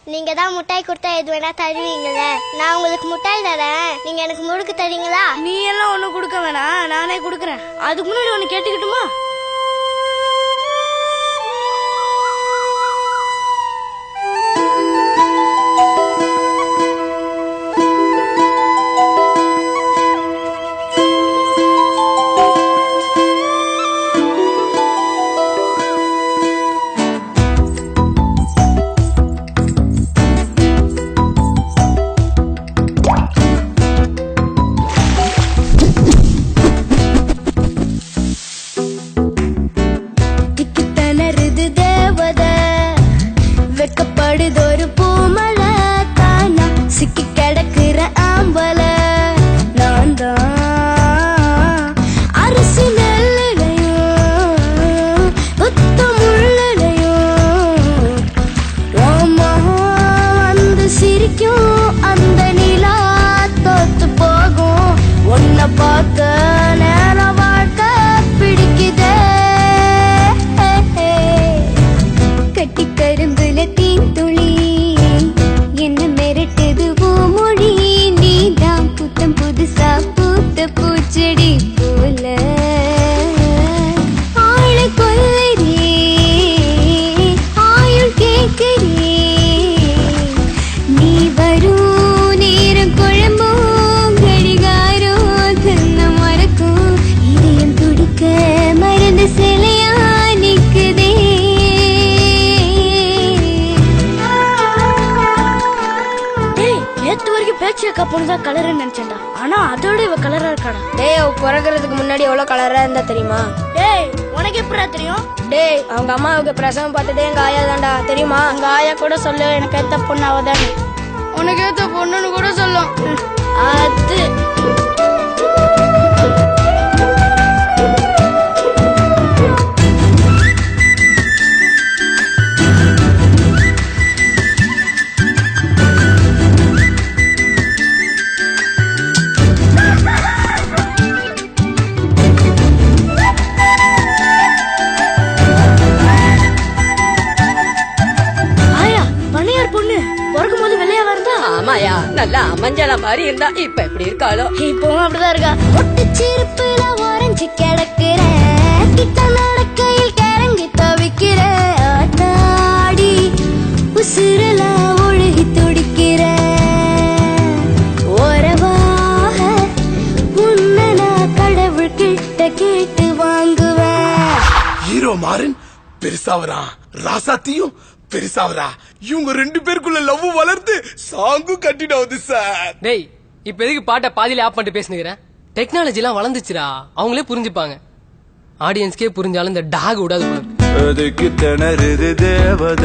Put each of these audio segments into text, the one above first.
நீங்க தான் முட்டாய் கொடுத்தா எது வேணா தருவீங்களே, நான் உங்களுக்கு முட்டாய் தரேன், நீங்க எனக்கு முறுக்கு தரீங்களா? நீ எல்லாம் ஒண்ணு கொடுக்க வேணாம், நானே கொடுக்கறேன். அதுக்கு முன்னாடி ஒண்ணு கேட்டுக்கிட்டுமா? வெக்கப்படுதொரு பூமலை தானா சிக்கி கிடக்குற ஆம்பல நான் தான் அரிசி நெல்லையும் உத்தமுள்ளையும் ஓமா வந்து சிரிக்கும் அந்த நிலா தோத்து போகும் உன்னை பார்க்க நேரம் வாழ்க்கை பிடிக்குதே கட்டி கரும்புல தீந்துளி என்ன மிரட்டுது மொழி நீதான் புத்தம் புதுசா பூத்த பூச்செடி போல ஆளை கொல்லுறே ஆயுள் கேட்கிறே நீ வரும் நேரம் குழம்பும் கடிகாரம் தன்னை மறக்கும் இதயம் துடிக்க மறந்து சிலையா நிக்குதே பேச்சியக்கா பொண்ணுதான் கலர்னு நினைச்சேன்டா, ஆனா அதோட இவ கலரா இருக்காடா. டேய் அவ பிறக்கிறதுக்கு முன்னாடி எவ்வளவு கலரா இருந்தா தெரியுமா? டேய் உனக்கு எப்படா தெரியும்? டேய் அவங்க அம்மாவுக்கு பிரசவம் பார்த்ததே எங்க ஆயா தான்டா, தெரியுமா? உங்க ஆயா கூட சொல்லு எனக்கு ஏத்த பொண்ணு அவதானே. உனக்கு ஏத்த பொண்ணுன்னு கூட சொல்லும். அது ஆமாயா, நல்லா மஞ்சளா மாதிரி இருந்தா இப்ப எப்படி இருக்காளோ? இப்பவும் அப்படிதான் இருக்கா. ஒட்டு சிரிப்புல ஓரஞ்சு கிடக்குறேன், கிட்ட நடக்கையில் கரங்கி தவிக்கிறேன், ஆத்தாடி உசுரலா ஒழுகி துடிக்கிறேன், ஓரவாக உன்னை நான் கடவுள் கிட்ட கேட்டு வாங்குவேன். ஹீரோ மாறன் பெருசாவரா, ராசாத்தியும் பெருசாவரா, இவங்க ரெண்டு பேருக்குள்ள லவ் வளர்ந்து சாங்கும் கட்டிடாவது சார். டேய் இப்ப எதுக்கு பாட்டை பாதியில ஆப் பண்ணிட்டு பேசுனுக்கிறேன்? டெக்னாலஜி எல்லாம் வளர்ந்துச்சுடா, அவங்களே புரிஞ்சுப்பாங்க. ஆடியன்ஸ்க்கே புரிஞ்சாலும் இந்த டாக் விடாது போல. அதுக்கு திணறுது தேவத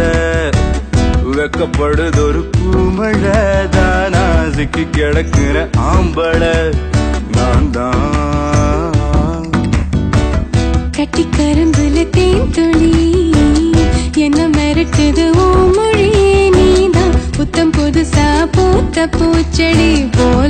வெக்கப்படுதொரு பூமழை தானா சிக்கி கிடக்குற ஆம்பள நான் தான் கட்டி கரும்புல தேன் துளி என்ன மிரட்டுது ஓ மொழி நீதான் புத்தம் புதுசா பூத்த பூச்செடி போல